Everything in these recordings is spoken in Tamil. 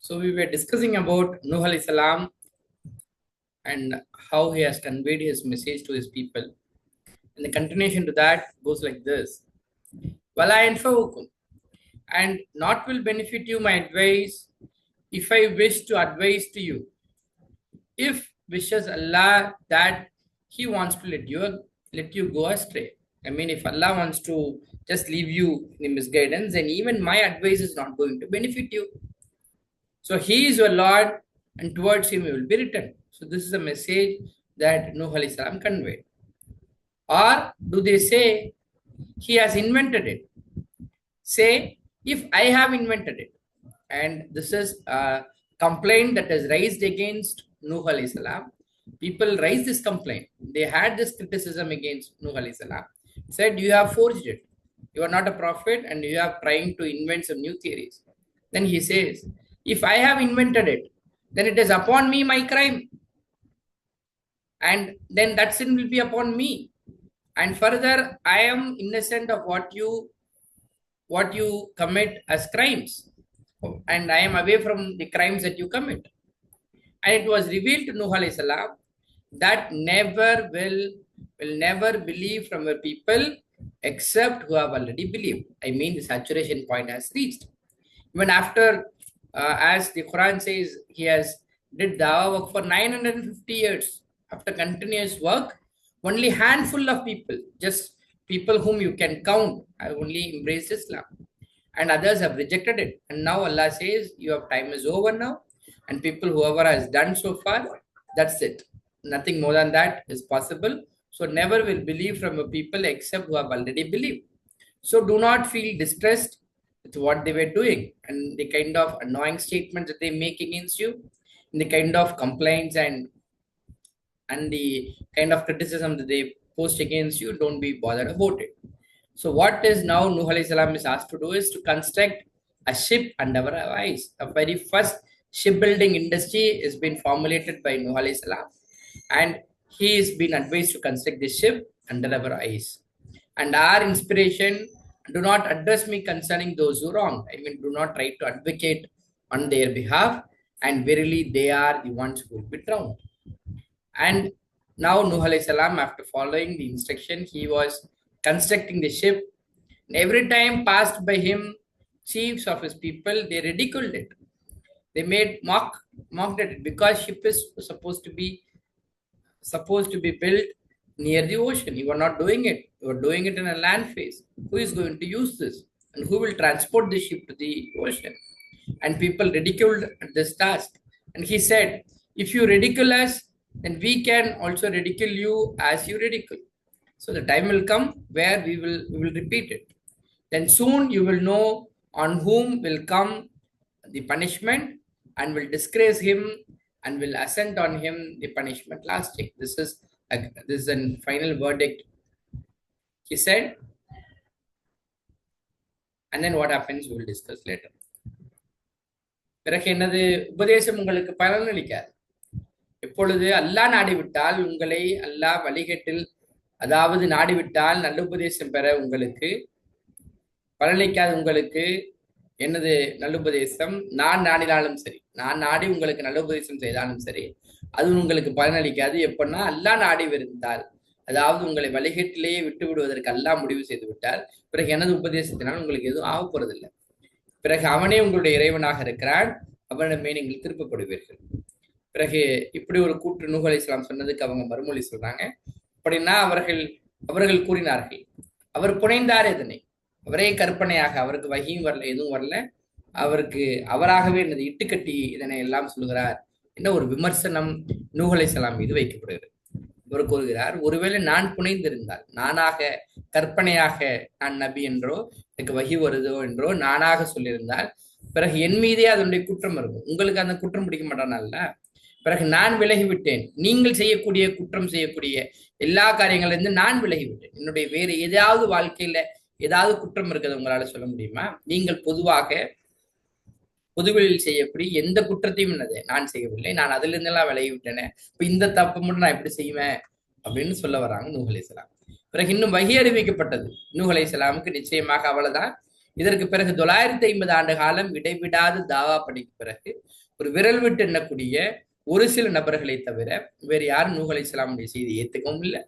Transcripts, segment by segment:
So we were discussing about Nuh alayhi salam and how he has conveyed his message to his people. And the continuation to that goes like this. Wala yanfa'ukum, and not will benefit you my advice if I wish to advise to you. If wishes Allah that He wants to let you go astray. I mean, if Allah wants to just leave you in misguidance, then even my advice is not going to benefit you. So he is your Lord, and towards him you will be returned. So this is a message that Nuh alayhi salam conveyed. Or do they say he has invented it? Say, if I have invented it, and this is a complaint that is raised against Nuh alayhi salam. People raised this complaint. They had this criticism against Nuh alayhi salam. Said, you have forged it. You are not a prophet and you are trying to invent some new theories. Then he says, if I have invented it, then it is upon me my crime. And then that sin will be upon me. And further, I am innocent of what you commit as crimes. And I am away from the crimes that you commit. And it was revealed to Nuh alayhi salam that will never believe from a people except who have already believed. I mean, the saturation point has reached. Even after, as the Quran says, he has did dawah work for 950 years. After continuous work, only handful of people, just people whom you can count, have only embraced Islam. And others have rejected it. And now Allah says, your time is over now. And people, whoever has done so far, that's it. Nothing more than that is possible. So never will believe from a people except who have already believed. So do not feel distressed with what they were doing and the kind of annoying statements that they make against you, and the kind of complaints and the kind of criticism that they post against you. Don't be bothered about it. So what is now Nuh alayhi salam is asked to do is to construct a ship under our eyes. The very first shipbuilding industry has been formulated by Nuh alayhi salam, and he has been advised to construct this ship under our eyes. And our inspiration, do not address me concerning those who wrong. I mean, do not try to advocate on their behalf, and verily they are the ones who will be drowned. And now Nuh alayhi salam, after following the instruction, he was constructing the ship. And every time passed by him, chiefs of his people, they ridiculed it. They made mocked at it, because ship is supposed to be built near the ocean. You are not doing it. You are doing it in a land phase. Who is going to use this? And who will transport the ship to the ocean? And people ridiculed this task. And he said, if you ridicule us, then we can also ridicule you as you ridicule. So the time will come where we will repeat it. Then soon you will know on whom will come the punishment, and will disgrace him and will assent on him the punishment lasting. This is a final verdict, he said. And then what happens, we will discuss later. பிறகு என்னது, உபதேசம் உங்களுக்கு பலனளிக்காது. எப்பொழுது அல்லாஹ் நாடிவிட்டால் உங்களை அல்லாஹ் வழிகேட்டில், அதாவது நாடிவிட்டால் நல்ல உபதேசம் பெற உங்களுக்கு பலனளிக்காது. உங்களுக்கு என்னது நல்லுபதேசம்? நான் நாடினாலும் சரி, நான் நாடி உங்களுக்கு நல்ல உபதேசம் செய்தாலும் சரி, அது உங்களுக்கு பலனளிக்காது. எப்படின்னா, அல்லாஹ் நாடி விருந்தால், அதாவது உங்களை வழிகேட்டிலேயே விட்டு விடுவதற்கு அல்லாஹ் முடிவு செய்து விட்டால், பிறகு எனது உபதேசத்தினால் உங்களுக்கு எதுவும் ஆக போறதில்லை. பிறகு அவனே உங்களுடைய இறைவனாக இருக்கிறான், அவனிடமே நீங்கள் திருப்பப்படுவீர்கள். பிறகு இப்படி ஒரு கூற்று நூஹ் அலைஹிஸ்ஸலாம் சொன்னதுக்கு அவங்க மறுமொழி சொல்றாங்க. அப்படின்னா அவர்கள் கூறினார்கள், அவர் புனைந்தார் இதனை, அவரே கற்பனையாக, அவருக்கு வகியும் வரல, எதுவும் வரல, அவராகவே என்னது இட்டுக்கட்டி இதனை எல்லாம் சொல்கிறார் என்ன ஒரு விமர்சனம் நூஹ் அலைஹிஸ்ஸலாம் மீது வைக்கப்படுகிறது. இவர் கூறுகிறார், ஒருவேளை நான் புனைந்திருந்தால், நானாக கற்பனையாக நான் நபி என்றோ எனக்கு வகி வருதோ என்றோ நானாக சொல்லியிருந்தால், பிறகு என் மீதே அதனுடைய குற்றம் இருக்கும். உங்களுக்கு அந்த குற்றம் பிடிக்க மாட்டானல்ல. பிறகு நான் விலகிவிட்டேன். நீங்கள் செய்யக்கூடிய குற்றம் செய்யக்கூடிய எல்லா காரியங்களிலிருந்து நான் விலகிவிட்டேன். என்னுடைய வேறு ஏதாவது வாழ்க்கையில ஏதாவது குற்றம் இருக்கிறது உங்களால சொல்ல முடியுமா? நீங்கள் பொதுவெளியில் செய்யக்கூடிய எந்த குற்றத்தையும் என்னது நான் செய்யவில்லை, நான் அதுல இருந்தெல்லாம் விலகிவிட்டேனே, இப்ப இந்த தப்பு மட்டும் நான் எப்படி செய்வேன் அப்படின்னு சொல்ல வர்றாங்க நூஹ் அலைஹிஸ்ஸலாம். பிறகு இன்னும் வகி அறிவிக்கப்பட்டது நூஹ் அலைஹிஸ்ஸலாமுக்கு, நிச்சயமாக அவ்வளவுதான், இதற்கு பிறகு 950 ஆண்டு காலம் இடைவிடாது தாவா பணிக்கு பிறகு ஒரு விரல் விட்டு எண்ணக்கூடிய ஒரு சில நபர்களை தவிர வேறு யாரும் நூஹ் அலைஹிஸ்ஸலாமுடைய செய்தி ஏத்துக்கவும் இல்லை.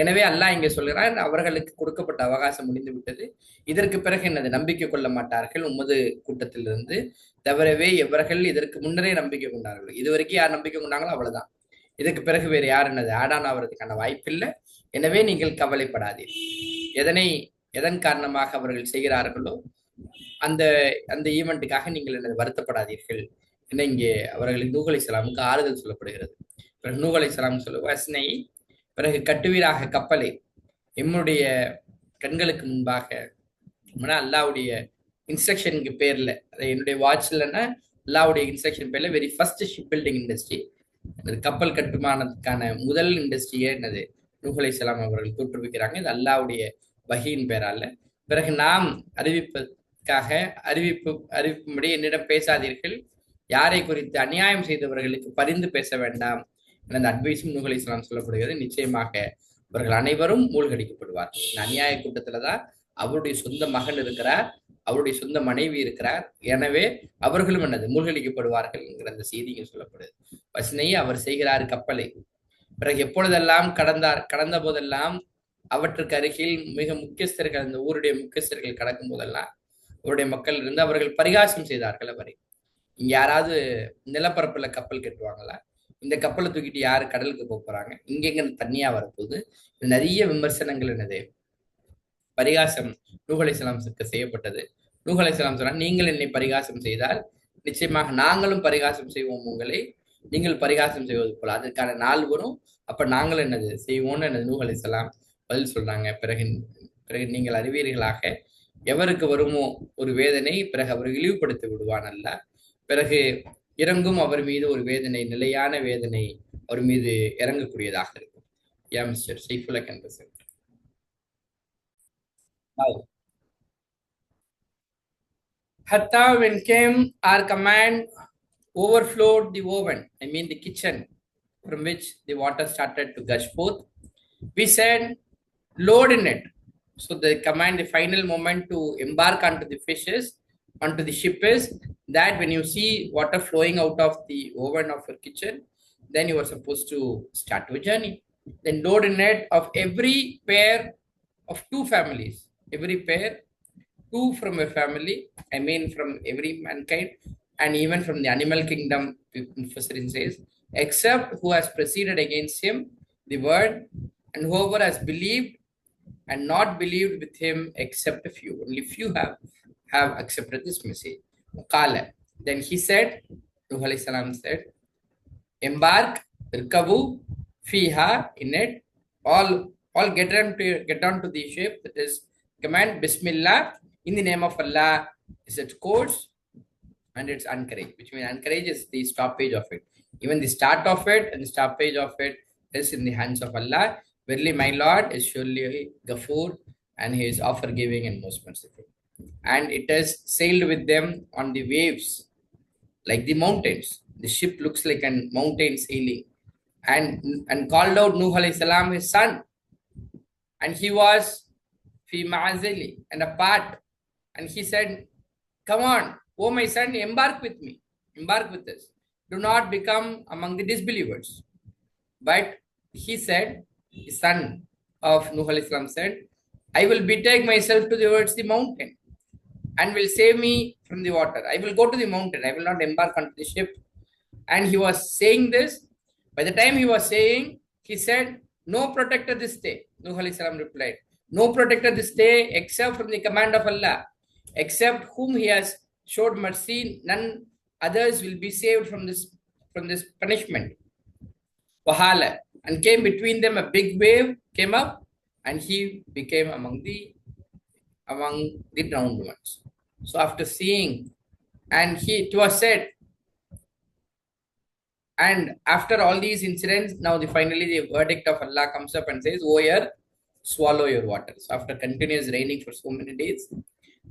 எனவே அல்லாஹ் இங்க சொல்கிறான், அவர்களுக்கு கொடுக்கப்பட்ட அவகாசம் முடிந்து விட்டது. இதற்கு பிறகு என்னது நம்பிக்கை கொள்ள மாட்டார்கள் உமது கூட்டத்திலிருந்து தவிரவே எவர்கள் இதற்கு முன்னரே நம்பிக்கை கொண்டார்கள். இதுவரைக்கும் யார் நம்பிக்கை கொண்டாங்களோ அவ்வளவுதான். இதுக்கு பிறகு வேறு யார் என்னது ஆடான் ஆவறதுக்கான வாய்ப்பில்லை. எனவே நீங்கள் கவலைப்படாதீர்கள். எதன் காரணமாக அவர்கள் செய்கிறார்களோ அந்த அந்த ஈவெண்ட்டுக்காக நீங்கள் என்னது வருத்தப்படாதீர்கள் என இங்கே அவர்கள் நூஹ் அலைஹிஸ்ஸலாமுக்கு ஆறுதல் சொல்லப்படுகிறது. பிறகு நூஹ் அலைஹிஸ்ஸலாம் வஸ்னை, பிறகு கட்டுவீராக கப்பலை எம்முடைய கண்களுக்கு முன்பாக, அல்லாவுடைய இன்ஸ்ட்ரக்ஷனுக்கு பேர்ல, அதை என்னுடைய வாட்ச்லன்னா அல்லாவுடைய இன்ஸ்ட்ரக்ஷன் பேர்ல very first ship building industry, கப்பல் கட்டுமானத்துக்கான முதல் இண்டஸ்ட்ரியே என்னது நூஹ் அலைஹிஸ்ஸலாம் அவர்கள் தோற்றுவிக்கிறாங்க. இது அல்லாவுடைய வஹீயின் பேரால. பிறகு நாம் அறிவிப்பதற்காக அறிவிப்பும்படி என்னிடம் பேசாதீர்கள், யாரை குறித்து அநியாயம் செய்தவர்களுக்கு பரிந்து பேச வேண்டாம் என அட்வைஸும் நூஹ் அலைஹிஸ்ஸலாம் சொல்லப்படுகிறது. நிச்சயமாக அவர்கள் அனைவரும் மூழ்கடிக்கப்படுவார். இந்த அநியாய கூட்டத்துலதான் அவருடைய சொந்த மகன் இருக்கிறார், அவருடைய சொந்த மனைவி இருக்கிறார். எனவே அவர்களும் என்னது மூழ்கடிக்கப்படுவார்கள் என்கிற அந்த செய்தியும் சொல்லப்படுது. வஸ்னையை அவர் செய்கிறார் கப்பலை. பிறகு எப்பொழுதெல்லாம் கடந்த போதெல்லாம் அவற்றுக்கு அருகில் மிக முக்கியஸ்தர்கள், அந்த ஊருடைய முக்கியஸ்தர்கள் கடக்கும் போதெல்லாம் அவருடைய மக்கள் இருந்து அவர்கள் பரிகாசம் செய்தார்கள். அவரை, இங்க யாராவது நிலப்பரப்புல கப்பல் கட்டுவாங்களா? இந்த கப்பலை தூக்கிட்டு யாரு கடலுக்கு போறாங்க? இங்க தண்ணியா வரப்போகுது. நிறைய விமர்சனங்கள் என்னது பரிகாசம் நூஹ் அலைஹிஸ்ஸலாமுக்கு செய்யப்பட்டது. நூஹ் அலைஹிஸ்ஸலாம் சொன்னா, நீங்கள் என்னை பரிகாசம் செய்தால் நிச்சயமாக நாங்களும் பரிகாசம் செய்வோம் உங்களை, நீங்கள் பரிகாசம் செய்வது போல அதற்கான நாள் வரும், அப்ப நாங்களும் என்னது செய்வோம்னு என்னது நூஹ் அலைஹிஸ்ஸலாம் பதில் சொல்றாங்க. பிறகு நீங்கள் அறிவீர்களாக, எவருக்கு வருமோ ஒரு வேதனை பிறகு அவர் இழிவுபடுத்தி விடுவான் அல்ல, பிறகு இறங்கும் அவர் மீது ஒரு வேதனை, நிலையான வேதனை அவர் மீது இறங்கக்கூடியதாக இருக்கும். யா mister Saifullah can present. Hatta when came our command overflowed the oven, I mean the kitchen, from which the water started to gush forth. We said, load in it. So the command, the final moment to embark onto the fishes, onto the ship is that when you see water flowing out of the oven of your kitchen, then you are supposed to start your journey. Then load in it of every pair of 2 families, every pair, 2 from a family, I mean from every mankind, and even from the animal kingdom, Professor says, except who has proceeded against him the word, and whoever has believed and not believed with him except a few. Only few have accepted this message. Qala. Then he said, Nuh alayhi salam said, embark, irkabu, fiha, in it, all get onto the ship, that is command Bismillah, in the name of Allah, is its course, and it's encourage, which means encourage is the stoppage of it. Even the start of it and the stoppage of it is in the hands of Allah. Verily, my Lord is surely Ghafoor, and He is offer giving and most merciful. And it has sailed with them on the waves like the mountains. The ship looks like a mountain sailing, and called out Nuh alayhi salam, his son, and he was fi ma'azili, and apart, and he said, come on, oh my son, embark with me, embark with us, do not become among the disbelievers. But he said, the son of Nuh alayhi salam said, I will betake myself towards the mountain and will save me from the water. I will go to the mountain, I will not embark onto the ship. And he was saying this. By the time he was saying, he said, no protector this day. Nuh alayhi salam replied, no protector this day except from the command of Allah, except whom He has showed mercy, none others will be saved from this punishment. Wahala, and came between them a big wave, came up, and he became among the drowned ones. So after seeing, and it was said, and after all these incidents, now finally the verdict of Allah comes up and says, oh earth, swallow your water. So after continuous raining for so many days,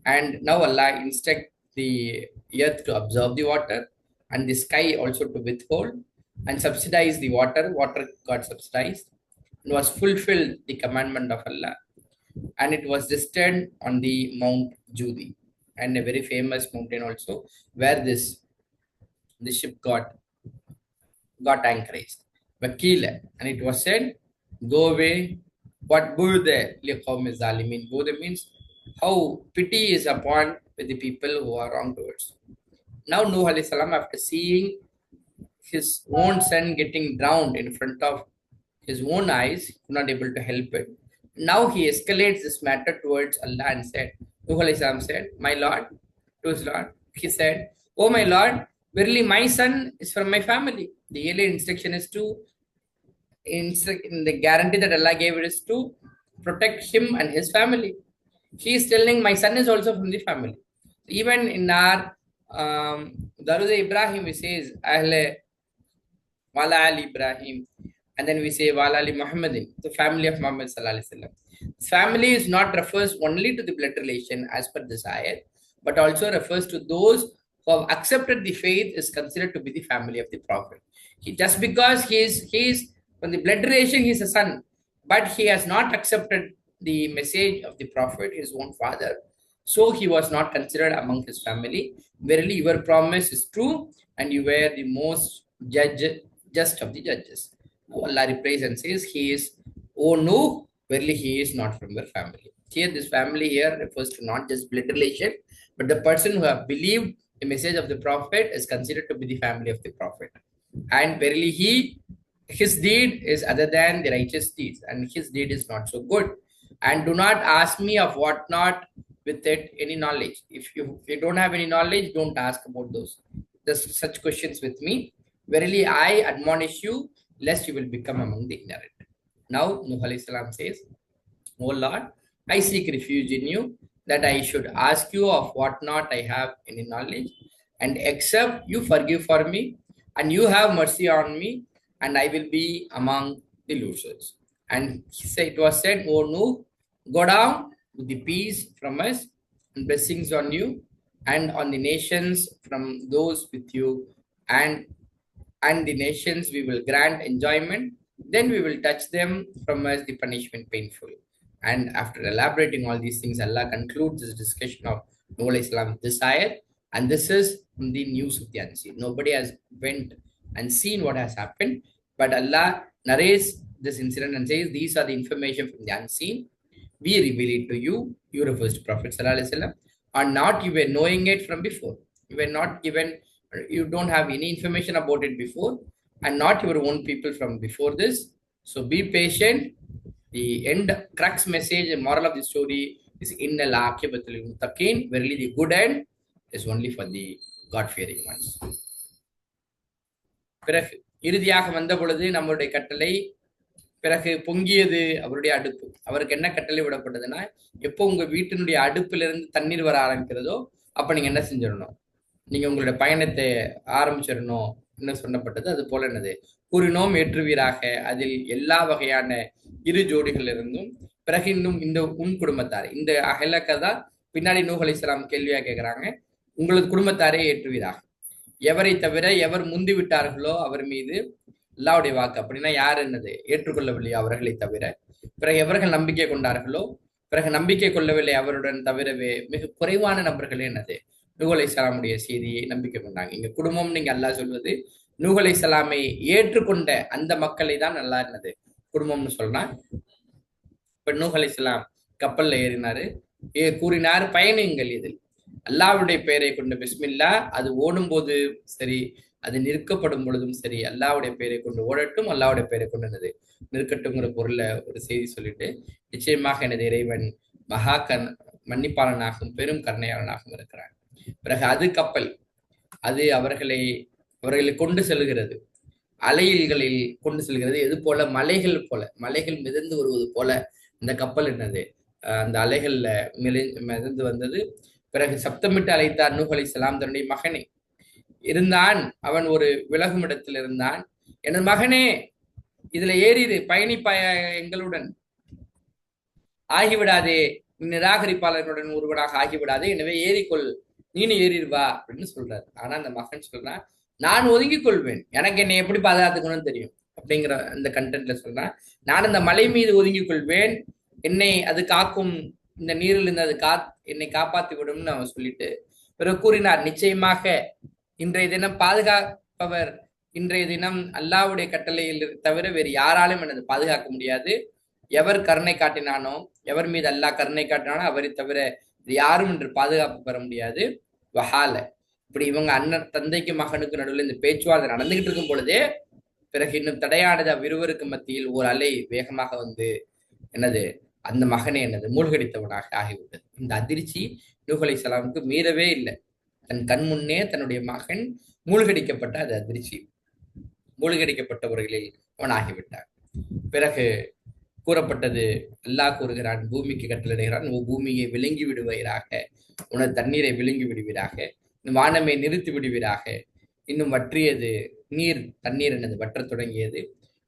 and now Allah instruct the earth to absorb the water, and the sky also to withhold and subsidize the water. Water got subsidized and was fulfilled the commandment of Allah, and it was destined on the Mount Judi. and a very famous mountain also, where the ship got anchored. Wakila, and it was said, go away. What Bude liqawm zalimin? Bude means how pity is upon the people who are wrong towards. Now Nuh alayhi salam, after seeing his own son getting drowned in front of his own eyes, could not able to help it. Now he escalates this matter towards Allah and said, Nuh alayhi salam said, my Lord, to his Lord, he said, oh my Lord, verily my son is from my family. The earlier instruction is to in the guarantee that Allah gave it is to protect him and his family. He is telling my son is also from the family. Even in our Darud Ibrahim, we say Ahle Wala Ali Ibrahim, and then we say Wala Ali Muhammadin, the family of Muhammad Sallallahu Alaihi Wasallam. Family is not refers only to the blood relation as per this ayat, but also refers to those who have accepted the faith is considered to be the family of the Prophet. Just because he is from the blood relation, he is a son, but he has not accepted the message of the Prophet, his own father. So he was not considered among his family. Verily, your promise is true, and you were the most just of the judges. Allah replies and says, he is, oh no, verily he is not from your family. Here, this family here refers to not just blood relation, but the person who have believed the message of the Prophet is considered to be the family of the Prophet. And verily his deed is other than the righteous deeds, and his deed is not so good. And do not ask me of what not with it any knowledge. If you don't have any knowledge, don't ask about such questions with me. Verily I admonish you, lest you will become among the ignorant. Now Nuh alayhi salam says, O Lord, I seek refuge in you, that I should ask you of what not I have any knowledge, and except you forgive for me, and you have mercy on me, and I will be among the losers. And it was said, O Nuh, go down with the peace from us, and blessings on you, and on the nations from those with you, and the nations we will grant enjoyment, then we will touch them from us the punishment painful. And after elaborating all these things, Allah concludes this discussion of Nuh alayhi salam, this ayat, and this is the news of the unseen. Nobody has went and seen what has happened, but Allah narrates this incident and says, these are the information from the unseen. We reveal it to you. You refers to Prophet Sallallahu Alaihi Wasallam, or not you were knowing it from before. You were not given, you don't have any information about it before, and not your own people from before this. So be patient. The end crux message and moral of the story is innal aqibatul muttaqin. Verily the good end is only for the God-fearing ones. பிறகு இறுதியாக வந்த பொழுது நம்முடைய கட்டளை பிறகு பொங்கியது அவருடைய அடுப்பு. அவருக்கு என்ன கட்டளை விடப்பட்டதுன்னா, எப்போ உங்க வீட்டினுடைய அடுப்புல இருந்து தண்ணீர் வர ஆரம்பிக்கிறதோ அப்ப நீங்க என்ன செஞ்சிடணும், நீங்க உங்களுடைய பயணத்தை ஆரம்பிச்சிடணும் என்ன சொல்லப்பட்டது. அது போல என்னது கூறினோம் ஏற்றுவீராக, அதில் எல்லா வகையான இரு ஜோடிகள் இருந்தும். பிறகு இன்னும் இந்த உன் குடும்பத்தார், இந்த அஹலக்கதா பின்னாடி நூஹ் அலைஹிஸ்ஸலாம் கேள்வியா கேட்கிறாங்க, உங்களது குடும்பத்தாரே ஏற்றுவீராக. எவரை தவிர எவர் முந்தி விட்டார்களோ அவர் மீது அல்லாஹ்வுடைய வாக்கு. அப்படின்னா யார் என்னது ஏற்றுக்கொள்ளவில்லை அவர்களை தவிர. பிறகு எவர்கள் நம்பிக்கை கொண்டார்களோ, பிறகு நம்பிக்கை கொள்ளவில்லை அவருடன் தவிரவே மிக குறைவான நபர்களே என்னது நூஹ் அலைஹிஸ்ஸலாமுடைய செய்தியை நம்பிக்கை கொண்டாங்க. இங்க குடும்பம் நீங்க அல்லாஹ் சொல்வது நூஹ் அலைஹிஸ்ஸலாமை ஏற்றுக்கொண்ட அந்த மக்களை தான் நல்லா என்னது குடும்பம்னு சொல்லலாம். இப்ப நூஹ் அலைஹிஸ்ஸலாம் கப்பல்ல ஏறினாரு, கூறினார் பயணியுங்கள் இதில் அல்லாஹ்வுடைய பெயரை கொண்ட பிஸ்மில்லா. அது ஓடும் போது சரி, அது நிற்கப்படும் பொழுதும் சரி, அல்லாஹ்வுடைய பெயரை கொண்டு ஓடட்டும், அல்லாஹ்வுடைய பெயரை கொண்டு என்னது நிற்கட்டும்ங்கிற பொருள்ல ஒரு செய்தி சொல்லிட்டு, நிச்சயமாக எனது இறைவன் மகா மன்னிப்பாளனாகவும் பெரும் கருணையாளனாகவும் இருக்கிறான். பிறகு அது கப்பல், அது அவர்களை கொண்டு செல்கிறது, அலைகளில் கொண்டு செல்கிறது. எது போல மலைகள் போல, மலைகள் மிதந்து வருவது போல இந்த கப்பல் என்னது அந்த அலைகள்ல மிதந்து வந்தது. பிறகு சப்தமிட்டு அழைத்தார் நூஹ் அலைஹிஸ்ஸலாம் தன்னுடைய மகனை. இருந்தான், அவன் ஒரு விலகும் இடத்தில் இருந்தான். எனது மகனே இதுல ஏறிடு, பயணிப்பாய எங்களுடன் ஆகிவிடாதே, நிராகரிப்பாளர்களுடன் ஒருவனாக ஆகிவிடாதே, எனவே ஏறிக்கொள், நீனும் ஏறிடுவா அப்படின்னு சொல்றாரு. ஆனா அந்த மகன் சொல்றான், நான் ஒதுங்கிக் கொள்வேன், எனக்கு என்னை எப்படி பாதுகாத்துக்கணும்னு தெரியும் அப்படிங்கிற அந்த கண்டென்ட்ல சொல்றான். நான் அந்த மலை மீது ஒதுங்கிக் கொள்வேன், என்னை அது காக்கும், இந்த நீரில் இருந்து அது என்னை காப்பாத்தி விடும்னு அவன் சொல்லிட்டு பிறகு கூறினார், நிச்சயமாக இன்றைய தினம் பாதுகாப்பவர் இன்றைய தினம் அல்லாஹ்வுடைய கட்டளையில் தவிர வேறு யாராலும் எனது பாதுகாக்க முடியாது. எவர் கருணை காட்டினானோ, எவர் மீது அல்லாஹ் கருணை காட்டினானோ அவரை தவிர யாரும் இன்று பாதுகாப்பு பெற முடியாது. வஹால இப்படி இவங்க அண்ணன் தந்தைக்கு மகனுக்கு நடுவில் இந்த பேச்சுவார்த்தை நடந்துகிட்டு இருக்கும் பொழுதே பிறகு இன்னும் தடையானது அவ்விருவருக்கு மத்தியில் ஒரு அலை வேகமாக வந்து என்னது அந்த மகனை என்னது மூழ்கடித்தவனாக ஆகிவிட்டது. இந்த அதிர்ச்சி நூஹ் அலைஹிஸ்ஸலாமுக்கு மீறவே இல்லை. தன் கண் முன்னே தன்னுடைய மகன் மூழ்கடிக்கப்பட்ட அது அதிர்ச்சி, மூழ்கடிக்கப்பட்டவர்களில் அவன் ஆகிவிட்டான். பிறகு கூறப்பட்டது, அல்லாஹ் கூறுகிறான், பூமிக்கு கட்டளையிடுகிறான், பூமியை விழுங்கி விடுவீராக, உனது தண்ணீரை விழுங்கி விடுவீராக, வானமை நிறுத்தி விடுவீராக. இன்னும் வற்றியது நீர், தண்ணீர் என்னது வற்றத் தொடங்கியது.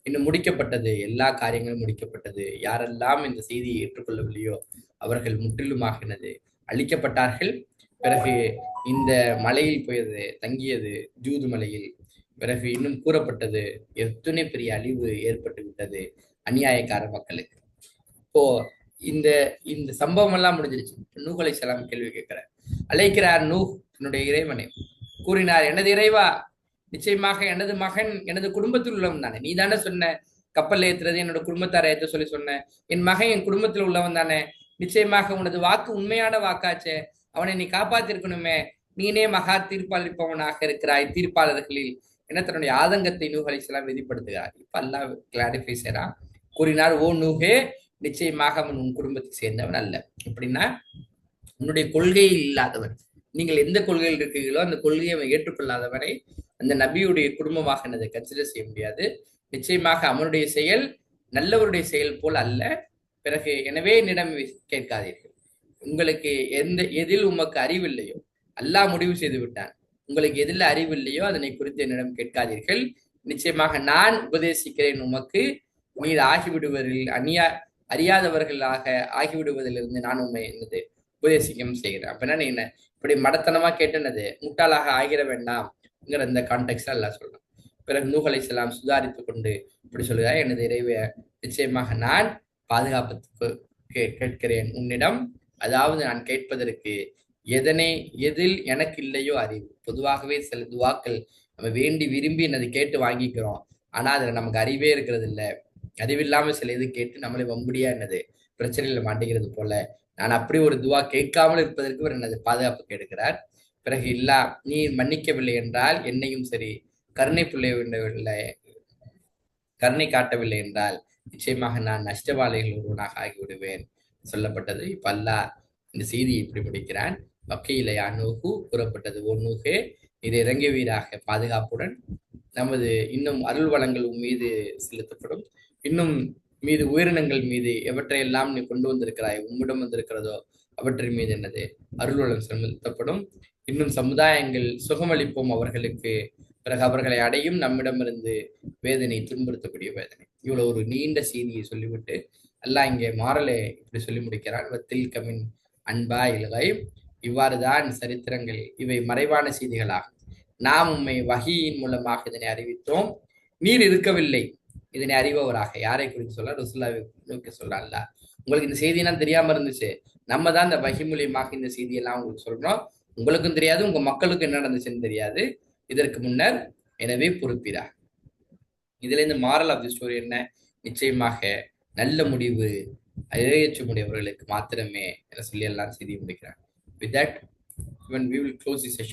இன்னும் முடிக்கப்பட்டது, எல்லா காரியங்களும் முடிக்கப்பட்டது. யாரெல்லாம் இந்த செய்தியை ஏற்றுக்கொள்ளவில்லையோ அவர்கள் முற்றிலுமாக என்னது அழிக்கப்பட்டார்கள். பிறகு இந்த மலையில் போயது தங்கியது, ஜூது மலையில். பிறகு இன்னும் கூறப்பட்டது, எத்தனை பெரிய அழிவு ஏற்பட்டு விட்டது அநியாயக்கார மக்களுக்கு. இப்போ இந்த இந்த சம்பவம் எல்லாம் முடிஞ்சிருச்சு. நூஹ் அலைஹிஸ்ஸலாம் கேள்வி கேட்கிறார், அழைக்கிறார் நூஹ் தன்னுடைய இறைவனை. கூறினார், எனது இறைவா, நிச்சயமாக எனது மகன் எனது குடும்பத்தில் உள்ளவன் தானே. நீ தானே சொன்ன கப்பல் ஏத்துறது என்னோட குடும்பத்தாரை ஏற்ற சொல்லி சொன்ன. என் மகன் என் குடும்பத்தில் உள்ளவன் தானே. நிச்சயமாக உனது வாக்கு உண்மையான வாக்காச்சே. அவனை நீ காப்பாத்திருக்கணுமே. நீனே மகா தீர்ப்பளிப்பவனாக இருக்கிறாய் தீர்ப்பாளர்களில் என தன்னுடைய ஆதங்கத்தை நூஹ் அலைஹிஸ்ஸலாம் வெளிப்படுத்துகிறார். இப்ப அல்லாஹ் கிளாரிஃபை செய்றான். கூறினார், ஓ நூஹே, நிச்சயமாக அவன் உன் குடும்பத்தை சேர்ந்தவன் அல்ல. அப்படின்னா உன்னுடைய கொள்கையில் இல்லாதவன். நீங்கள் எந்த கொள்கையில் இருக்கீங்களோ அந்த கொள்கையை அவன் ஏற்றுக்கொள்ளாதவனை அந்த நபியுடைய குடும்பமாக என்னதை கன்சிடர் செய்ய முடியாது. நிச்சயமாக அவனுடைய செயல் நல்லவருடைய செயல் போல் அல்ல. பிறகு எனவே என்னிடம் கேட்காதீர்கள். உங்களுக்கு எதில் உமக்கு அறிவில்லையோ, அல்லாஹ் முடிவு செய்து விட்டான். உங்களுக்கு எதில் அறிவில்லையோ அதனை குறித்து என்னிடம் கேட்காதீர்கள். நிச்சயமாக நான் உபதேசிக்கிறேன் உமக்கு, நீர் ஆகிவிடுவதில் அறியாதவர்களாக ஆகிவிடுவதிலிருந்து நான் உண்மை என்னது உபதேசிக்கம் செய்கிறேன். அப்படின்னா நீ என்ன இப்படி மடத்தனமா கேட்டனது முட்டாளாக ஆகிட வேண்டாம்ங்கிற இந்த கான்டெக்ட்ல எல்லாம் சொல்றேன். பிறகு நூஹ் அலைஹிஸ்ஸலாம் சுதாரித்து கொண்டு இப்படி சொல்லுகிறார், எனது இறைவே, நிச்சயமாக நான் பாதுகாப்பு கேட்கிறேன் உன்னிடம். அதாவது நான் கேட்பதற்கு எதில் எனக்கு இல்லையோ அறிவு. பொதுவாகவே சில துவாக்கள் நம்ம வேண்டி விரும்பி என்னது கேட்டு வாங்கிக்கிறோம். ஆனா அதுல நமக்கு அறிவே இருக்கிறது இல்லை. அறிவில்லாம சில இது கேட்டு நம்மளை வம்படியா என்னது பிரச்சனையில மாட்டிக்கிறது போல. நான் அப்படி ஒரு துவா கேட்காமல் இருப்பதற்கு ஒரு எனது பாதுகாப்பு கேட்கிறார். பிறகு இல்லா நீ மன்னிக்கவில்லை என்றால் என்னையும் சரி, கருணை காட்டவில்லை என்றால் நிச்சயமாக நான் நஷ்டவாளிகள் ஒருவனாக ஆகிவிடுவேன் சொல்லப்பட்டது. இப்ப அல்லாஹ் இந்த செய்தியை இப்படி முடிக்கிறான். வக்கீலையா நூஹு, கூறப்பட்டது, ஓ நூஹே, இது இறங்குவீராக பாதுகாப்புடன். நமது இன்னும் அருள் வளங்கள் உன் மீது செலுத்தப்படும். இன்னும் மீது உயிரினங்கள் மீது எவற்றையெல்லாம் நீ கொண்டு வந்திருக்கிறாய், உம்மிடம் வந்திருக்கிறதோ அவற்றின் மீது என்னது அருள் வளம் செலுத்தப்படும். இன்னும் சமுதாயங்கள் சுகமளிப்போம் அவர்களுக்கு. பிறகு அவர்களை அடையும் நம்மிடமிருந்து வேதனை, துன்புறுத்தக்கூடிய வேதனை. இவ்வளவு ஒரு நீண்ட செய்தியை சொல்லிவிட்டு அல்லாஹ் இங்கே மாறலே இப்படி சொல்லி முடிக்கிறான். வத்தில் கமின் அன்பா இல்கை, இவ்வாறுதான் சரித்திரங்கள், இவை மறைவான செய்திகளாகும். நாம் உம்மை வஹியின் மூலமாக இதனை அறிவித்தோம். நீர் இருக்கவில்லை இதனை அறிபவராக. யாரை குறித்து சொல்ல? ரசூலுல்லாஹி நோக்கி சொல்றான்ல, உங்களுக்கு இந்த செய்தியெல்லாம் தெரியாம இருந்துச்சு, நம்ம தான் இந்த வஹி மூலியமாக இந்த செய்தியெல்லாம் உங்களுக்கு சொல்றோம். உங்களுக்கும் தெரியாது, உங்க மக்களுக்கும் என்ன நடந்துச்சுன்னு தெரியாது இதற்கு முன்னர். எனவே பொறுப்பீரா. இதுல இந்த மாரல் ஆஃப் தி ஸ்டோரி என்ன? நிச்சயமாக நல்ல முடிவு இறையச்சமுடையவர்களுக்கு மாத்திரமே என சொல்லி எல்லாம் செய்தி முடிக்கிறார். With that, when we will close this session.